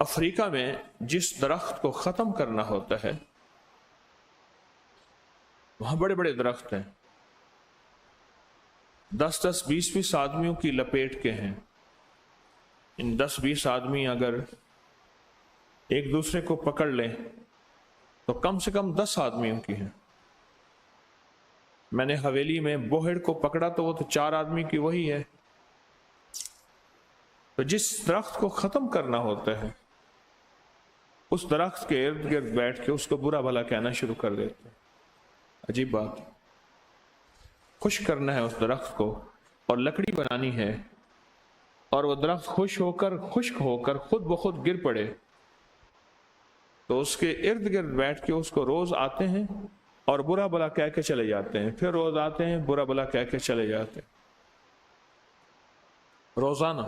افریقہ میں جس درخت کو ختم کرنا ہوتا ہے وہاں بڑے بڑے درخت ہیں، 10-20 آدمیوں کی لپیٹ کے ہیں۔ ان 10-20 آدمی اگر ایک دوسرے کو پکڑ لیں تو کم سے کم 10 آدمیوں کی ہیں۔ میں نے حویلی میں بوہڑ کو پکڑا تو وہ تو 4 آدمی کی وہی ہے۔ تو جس درخت کو ختم کرنا ہوتا ہے اس درخت کے ارد گرد بیٹھ کے اس کو برا بھلا کہنا شروع کر دیتے ہیں۔ عجیب بات، خوش کرنا ہے اس درخت کو اور لکڑی بنانی ہے، اور وہ درخت خشک ہو کر خود بخود گر پڑے تو اس کے ارد گرد بیٹھ کے اس کو روز آتے ہیں اور برا بھلا کہہ کے چلے جاتے ہیں، پھر روز آتے ہیں برا بھلا کہہ کے چلے جاتے ہیں، روزانہ۔